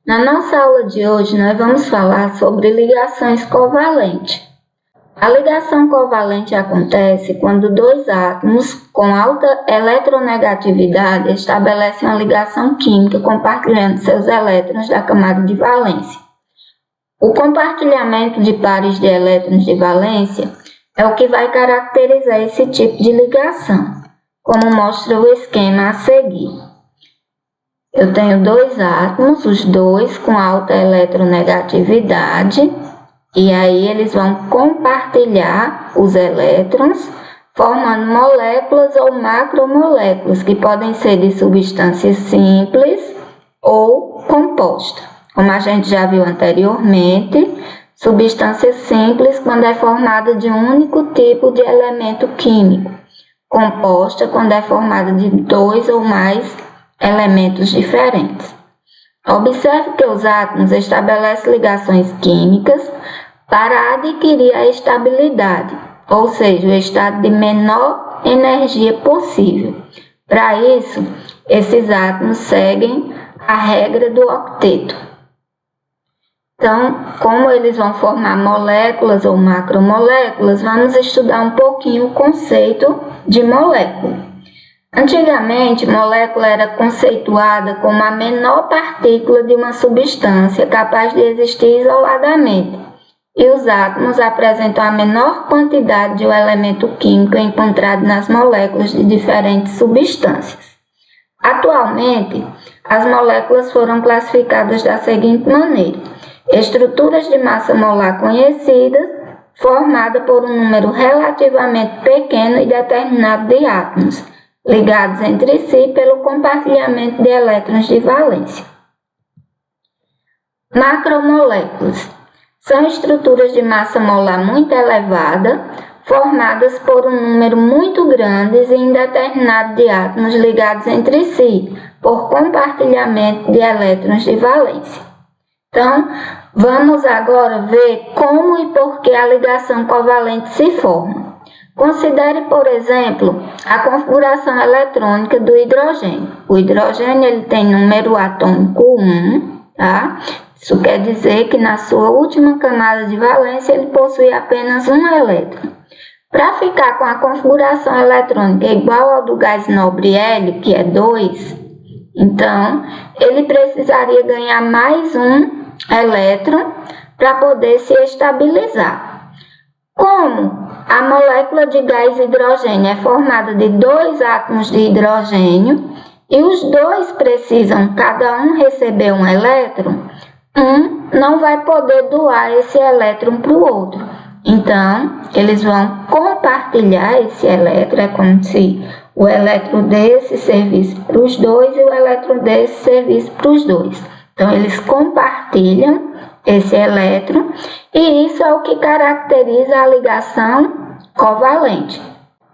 Na nossa aula de hoje, nós vamos falar sobre ligações covalentes. A ligação covalente acontece quando dois átomos com alta eletronegatividade estabelecem uma ligação química compartilhando seus elétrons da camada de valência. O compartilhamento de pares de elétrons de valência é o que vai caracterizar esse tipo de ligação, como mostra o esquema a seguir. Eu tenho dois átomos, os dois com alta eletronegatividade, e aí eles vão compartilhar os elétrons, formando moléculas ou macromoléculas, que podem ser de substâncias simples ou compostas. Como a gente já viu anteriormente, substância simples quando é formada de um único tipo de elemento químico, composta quando é formada de dois ou mais elementos diferentes. Observe que os átomos estabelecem ligações químicas para adquirir a estabilidade, ou seja, o estado de menor energia possível. Para isso, esses átomos seguem a regra do octeto. Então, como eles vão formar moléculas ou macromoléculas, vamos estudar um pouquinho o conceito de molécula. Antigamente, molécula era conceituada como a menor partícula de uma substância capaz de existir isoladamente, e os átomos apresentam a menor quantidade de um elemento químico encontrado nas moléculas de diferentes substâncias. Atualmente, as moléculas foram classificadas da seguinte maneira: estruturas de massa molar conhecidas, formada por um número relativamente pequeno e determinado de átomos, ligados entre si pelo compartilhamento de elétrons de valência. Macromoléculas são estruturas de massa molar muito elevada, formadas por um número muito grande e indeterminado de átomos ligados entre si por compartilhamento de elétrons de valência. Então, vamos agora ver como e por que a ligação covalente se forma. Considere, por exemplo, a configuração eletrônica do hidrogênio. O hidrogênio ele tem número atômico 1, tá? Isso quer dizer que na sua última camada de valência ele possui apenas um elétron. Para ficar com a configuração eletrônica igual ao do gás nobre hélio, que é 2, então ele precisaria ganhar mais um elétron para poder se estabilizar. Como a molécula de gás hidrogênio é formada de dois átomos de hidrogênio e os dois precisam cada um receber um elétron, um não vai poder doar esse elétron para o outro. Então, eles vão compartilhar esse elétron, é como se o elétron desse servisse para os dois e o elétron desse servisse para os dois. Então, eles compartilham esse elétron e isso é o que caracteriza a ligação covalente.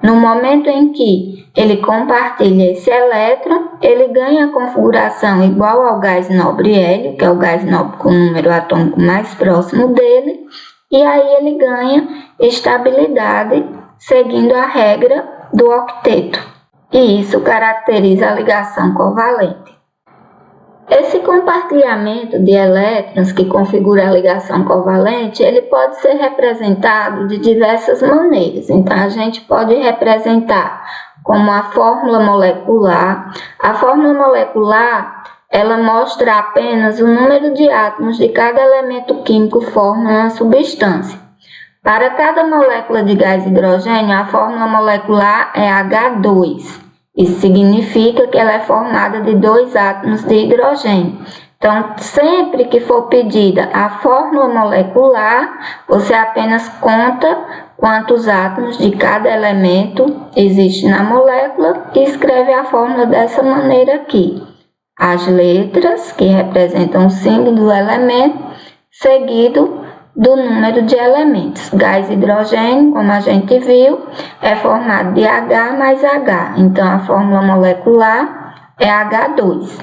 No momento em que ele compartilha esse elétron, ele ganha a configuração igual ao gás nobre hélio, que é o gás nobre com o número atômico mais próximo dele, e aí ele ganha estabilidade seguindo a regra do octeto. E isso caracteriza a ligação covalente. Esse compartilhamento de elétrons que configura a ligação covalente, ele pode ser representado de diversas maneiras. Então, a gente pode representar como a fórmula molecular. A fórmula molecular, ela mostra apenas o número de átomos de cada elemento químico forma uma substância. Para cada molécula de gás hidrogênio, a fórmula molecular é H2. Isso significa que ela é formada de dois átomos de hidrogênio. Então, sempre que for pedida a fórmula molecular, você apenas conta quantos átomos de cada elemento existe na molécula e escreve a fórmula dessa maneira aqui. As letras, que representam o símbolo do elemento, seguido do número de elementos. Gás hidrogênio, como a gente viu, é formado de H mais H. Então, a fórmula molecular é H2.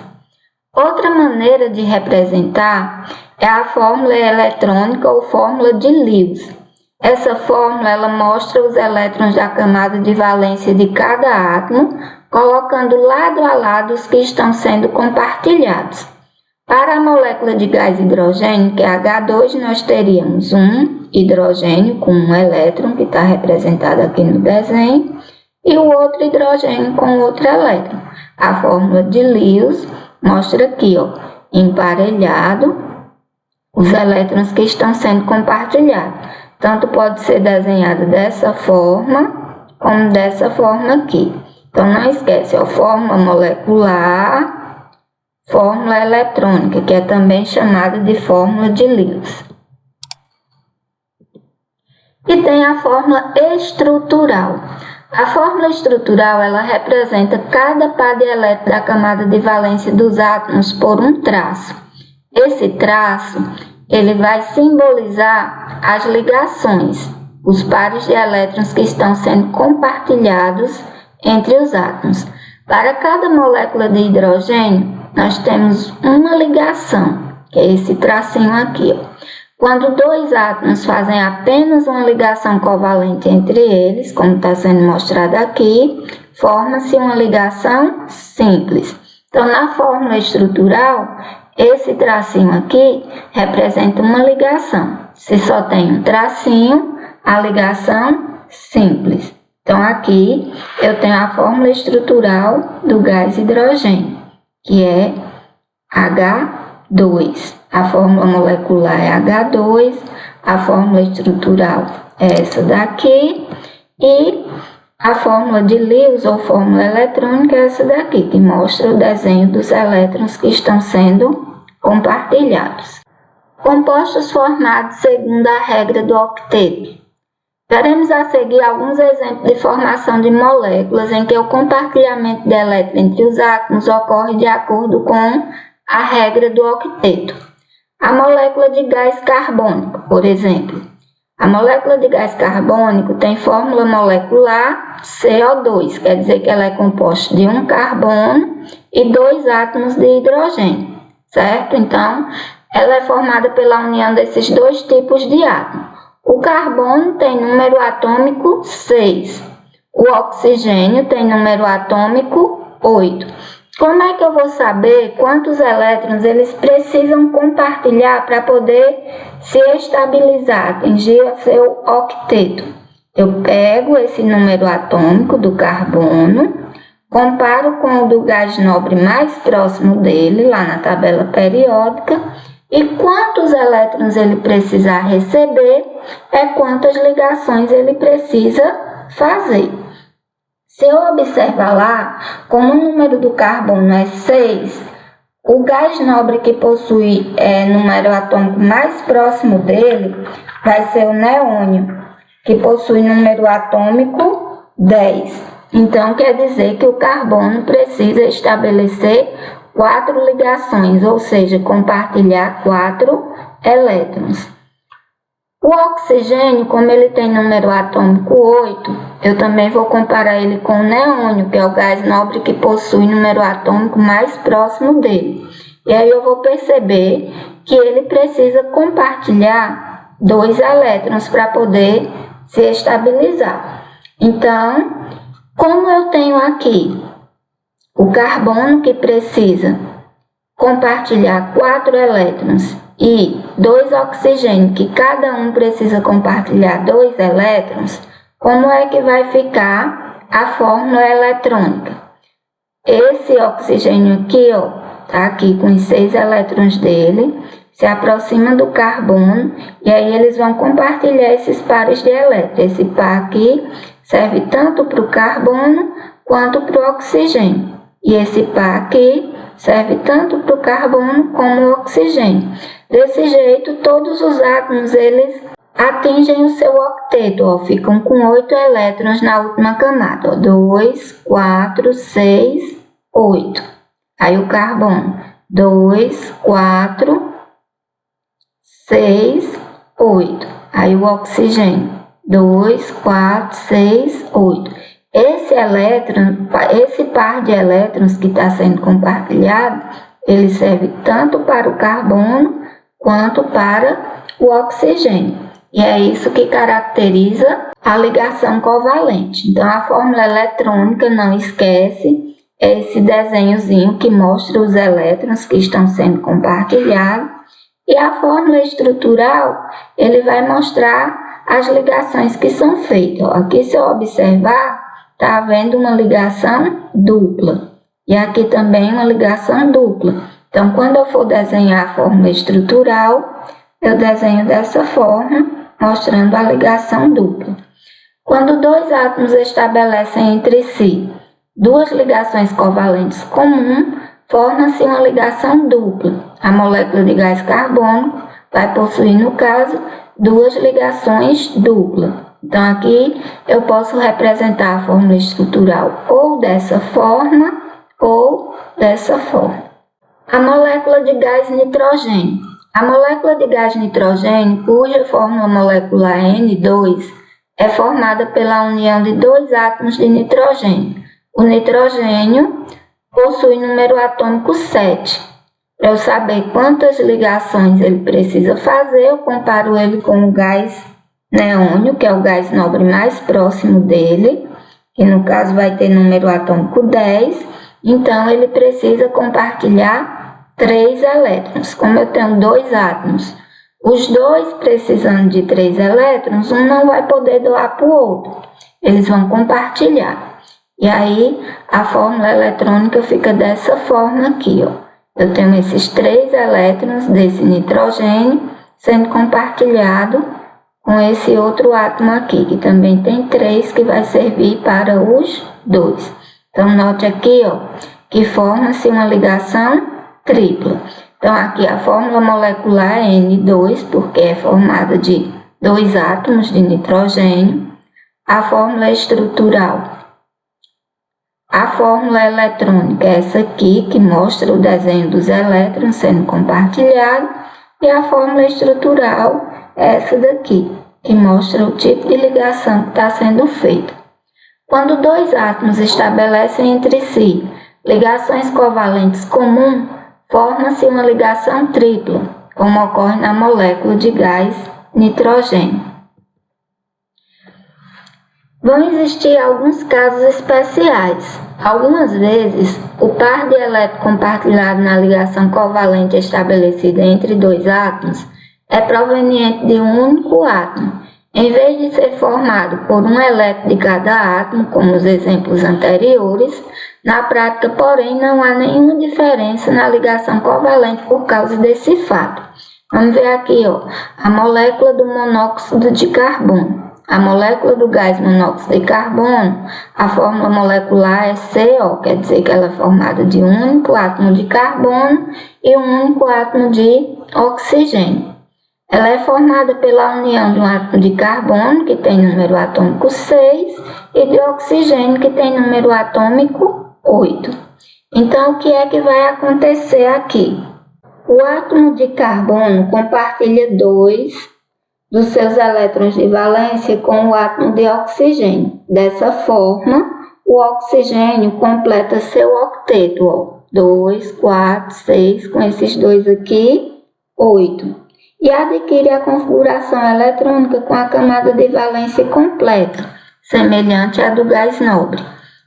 Outra maneira de representar é a fórmula eletrônica ou fórmula de Lewis. Essa fórmula ela mostra os elétrons da camada de valência de cada átomo, colocando lado a lado os que estão sendo compartilhados. Para a molécula molécula de gás hidrogênio, que é H2, nós teríamos um hidrogênio com um elétron, que está representado aqui no desenho, e o outro hidrogênio com outro elétron. A fórmula de Lewis mostra aqui, ó, emparelhado, os elétrons que estão sendo compartilhados. Tanto pode ser desenhado dessa forma, como dessa forma aqui. Então, não esquece, ó, fórmula molecular, fórmula eletrônica, que é também chamada de fórmula de Lewis. E tem a fórmula estrutural. A fórmula estrutural, ela representa cada par de elétrons da camada de valência dos átomos por um traço. Esse traço, ele vai simbolizar as ligações, os pares de elétrons que estão sendo compartilhados entre os átomos. Para cada molécula de hidrogênio, nós temos uma ligação, que é esse tracinho aqui, ó. Quando dois átomos fazem apenas uma ligação covalente entre eles, como está sendo mostrado aqui, forma-se uma ligação simples. Então, na fórmula estrutural, esse tracinho aqui representa uma ligação. Se só tem um tracinho, a ligação simples. Então, aqui eu tenho a fórmula estrutural do gás hidrogênio, que é H2. A fórmula molecular é H2, a fórmula estrutural é essa daqui, e a fórmula de Lewis ou fórmula eletrônica é essa daqui, que mostra o desenho dos elétrons que estão sendo compartilhados. Compostos formados segundo a regra do octeto. Veremos a seguir alguns exemplos de formação de moléculas em que o compartilhamento de elétrons entre os átomos ocorre de acordo com a regra do octeto. A molécula de gás carbônico, por exemplo. A molécula de gás carbônico tem fórmula molecular CO2, quer dizer que ela é composta de um carbono e dois átomos de hidrogênio, certo? Então, ela é formada pela união desses dois tipos de átomo. O carbono tem número atômico 6, o oxigênio tem número atômico 8. Como é que eu vou saber quantos elétrons eles precisam compartilhar para poder se estabilizar, atingir o seu octeto? Eu pego esse número atômico do carbono, comparo com o do gás nobre mais próximo dele, lá na tabela periódica, e quantos elétrons ele precisa receber é quantas ligações ele precisa fazer. Se eu observar lá, como o número do carbono é 6, o gás nobre que possui número atômico mais próximo dele vai ser o neônio, que possui número atômico 10. Então, quer dizer que o carbono precisa estabelecer 4 ligações, ou seja, compartilhar 4 elétrons. O oxigênio, como ele tem número atômico 8, eu também vou comparar ele com o neônio, que é o gás nobre que possui número atômico mais próximo dele. E aí eu vou perceber que ele precisa compartilhar 2 elétrons para poder se estabilizar. Então, como eu tenho aqui o carbono que precisa compartilhar 4 elétrons e 2 oxigênios, que cada um precisa compartilhar 2 elétrons, como é que vai ficar a fórmula eletrônica? Esse oxigênio aqui, ó, tá aqui com os 6 elétrons dele, se aproxima do carbono e aí eles vão compartilhar esses pares de elétrons. Esse par aqui serve tanto para o carbono quanto para o oxigênio. E esse par aqui serve tanto para o carbono como o oxigênio. Desse jeito, todos os átomos eles atingem o seu octeto, ó, ficam com 8 elétrons na última camada, ó, 2, 4, 6, 8. Aí o carbono, 2, 4, 6, 8. Aí o oxigênio, 2, 4, 6, 8. Esse par de elétrons que está sendo compartilhado, ele serve tanto para o carbono quanto para o oxigênio. E é isso que caracteriza a ligação covalente. Então, a fórmula eletrônica, não esquece, é esse desenhozinho que mostra os elétrons que estão sendo compartilhados. E a fórmula estrutural, ele vai mostrar as ligações que são feitas. Aqui, se eu observar, está havendo uma ligação dupla. E aqui também uma ligação dupla. Então, quando eu for desenhar a fórmula estrutural, eu desenho dessa forma, mostrando a ligação dupla. Quando dois átomos estabelecem entre si duas ligações covalentes comuns, forma-se uma ligação dupla. A molécula de gás carbônico vai possuir, no caso, duas ligações duplas. Então, aqui eu posso representar a fórmula estrutural ou dessa forma ou dessa forma. A molécula de gás nitrogênio. A molécula de gás nitrogênio, cuja fórmula molecular N2, é formada pela união de dois átomos de nitrogênio. O nitrogênio possui número atômico 7. Para eu saber quantas ligações ele precisa fazer, eu comparo ele com o gás neônio, que é o gás nobre mais próximo dele, que no caso vai ter número atômico 10. Então, ele precisa compartilhar 3 elétrons. Como eu tenho 2 átomos, os dois precisando de 3 elétrons, um não vai poder doar para o outro. Eles vão compartilhar. E aí, a fórmula eletrônica fica dessa forma aqui, ó. Eu tenho esses 3 elétrons desse nitrogênio sendo compartilhado com esse outro átomo aqui, que também tem 3, que vai servir para os 2. Então, note aqui, ó, que forma-se uma ligação tripla. Então, aqui a fórmula molecular é N2, porque é formada de 2 átomos de nitrogênio. A fórmula estrutural. A fórmula eletrônica é essa aqui, que mostra o desenho dos elétrons sendo compartilhados. E a fórmula estrutural é essa daqui, que mostra o tipo de ligação que está sendo feita. Quando dois átomos estabelecem entre si ligações covalentes comuns, forma-se uma ligação tripla, como ocorre na molécula de gás nitrogênio. Vão existir alguns casos especiais. Algumas vezes, o par de elétrons compartilhado na ligação covalente estabelecida entre dois átomos é proveniente de um único átomo, em vez de ser formado por um elétron de cada átomo, como nos exemplos anteriores. Na prática, porém, não há nenhuma diferença na ligação covalente por causa desse fato. Vamos ver aqui, ó, a molécula do monóxido de carbono. A molécula do gás monóxido de carbono, a fórmula molecular é CO, quer dizer que ela é formada de um único átomo de carbono e um único átomo de oxigênio. Ela é formada pela união de um átomo de carbono, que tem número atômico 6, e de oxigênio, que tem número atômico 8. Então, o que é que vai acontecer aqui? O átomo de carbono compartilha 2 dos seus elétrons de valência com o átomo de oxigênio. Dessa forma, o oxigênio completa seu octeto, ó, 2, 4, 6, com esses 2 aqui, 8. E adquire a configuração eletrônica com a camada de valência completa, semelhante à do gás nobre.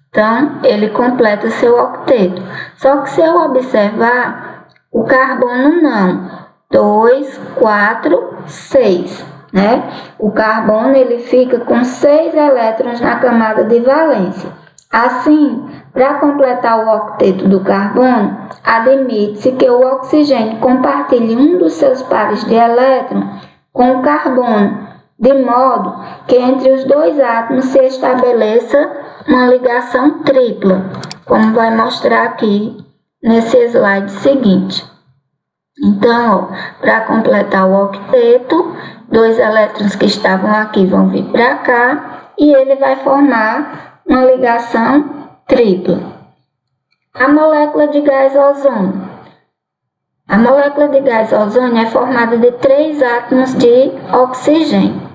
Então, ele completa seu octeto. Só que se eu observar, o carbono não. 2, 4, 6. Né? O carbono ele fica com 6 elétrons na camada de valência. Assim, para completar o octeto do carbono, admite-se que o oxigênio compartilhe um dos seus pares de elétrons com o carbono, de modo que entre os dois átomos se estabeleça uma ligação tripla, como vai mostrar aqui nesse slide seguinte. Então, para completar o octeto, 2 elétrons que estavam aqui vão vir para cá e ele vai formar uma ligação tripla. A molécula de gás ozônio. A molécula de gás ozônio é formada de 3 átomos de oxigênio.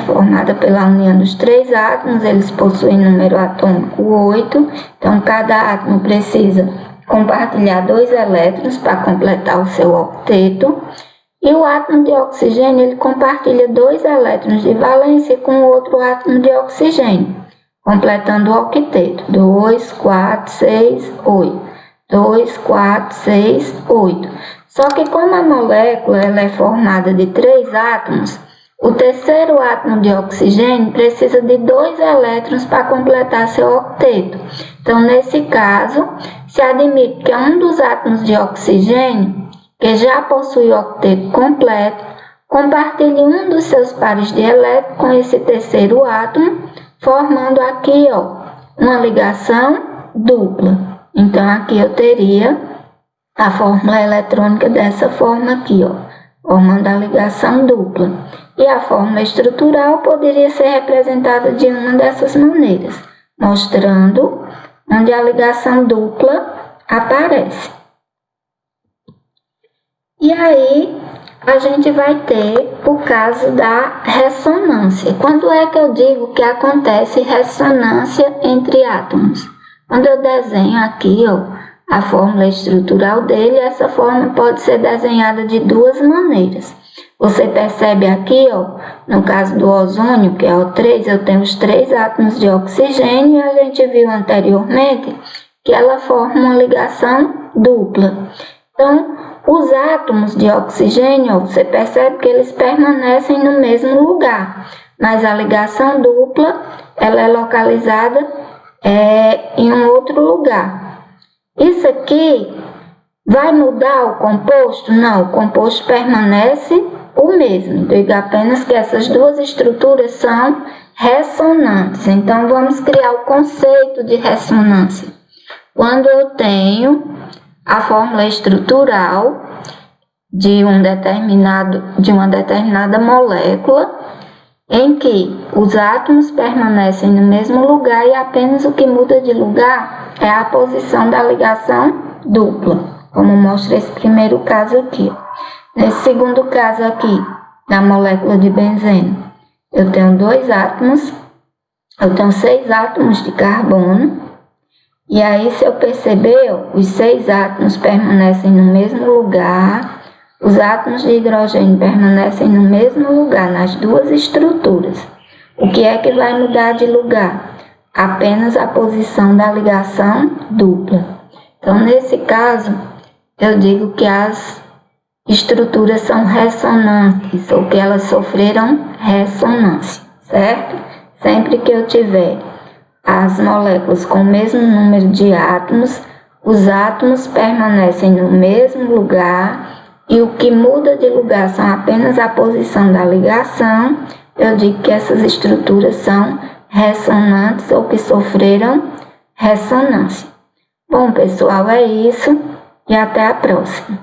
Formada pela união dos 3 átomos, eles possuem número atômico 8, então cada átomo precisa compartilhar 2 elétrons para completar o seu octeto. E o átomo de oxigênio ele compartilha 2 elétrons de valência com o outro átomo de oxigênio. completando o octeto. 2, 4, 6, 8. 2, 4, 6, 8. Só que como a molécula ela é formada de 3 átomos, o terceiro átomo de oxigênio precisa de 2 elétrons para completar seu octeto. Então, nesse caso, se admite que um dos átomos de oxigênio, que já possui o octeto completo, compartilhe um dos seus pares de elétron com esse terceiro átomo, formando aqui uma ligação dupla. Então, aqui eu teria a fórmula eletrônica dessa forma aqui, formando a ligação dupla. E a fórmula estrutural poderia ser representada de uma dessas maneiras, mostrando onde a ligação dupla aparece. E aí, a gente vai ter o caso da ressonância. Quando é que eu digo que acontece ressonância entre átomos? Quando eu desenho aqui, a fórmula estrutural dele, essa fórmula pode ser desenhada de duas maneiras. Você percebe aqui, no caso do ozônio, que é O3, eu tenho os 3 átomos de oxigênio e a gente viu anteriormente que ela forma uma ligação dupla. Então, os átomos de oxigênio, você percebe que eles permanecem no mesmo lugar, mas a ligação dupla, ela é localizada em um outro lugar. Isso aqui vai mudar o composto? Não, o composto permanece o mesmo. Digo apenas que essas duas estruturas são ressonantes. Então, vamos criar o conceito de ressonância. Quando eu tenho a fórmula estrutural de uma determinada molécula, em que os átomos permanecem no mesmo lugar e apenas o que muda de lugar é a posição da ligação dupla, como mostra esse primeiro caso aqui. Nesse segundo caso aqui, da molécula de benzeno, eu tenho 6 átomos de carbono, e aí se eu perceber, os 6 átomos permanecem no mesmo lugar, os átomos de hidrogênio permanecem no mesmo lugar, nas duas estruturas. O que é que vai mudar de lugar? Apenas a posição da ligação dupla. Então, nesse caso, eu digo que as estruturas são ressonantes, ou que elas sofreram ressonância, certo? Sempre que eu tiver as moléculas com o mesmo número de átomos, os átomos permanecem no mesmo lugar, e o que muda de lugar são apenas a posição da ligação, eu digo que essas estruturas são ressonantes ou que sofreram ressonância. Bom, pessoal, é isso e até a próxima.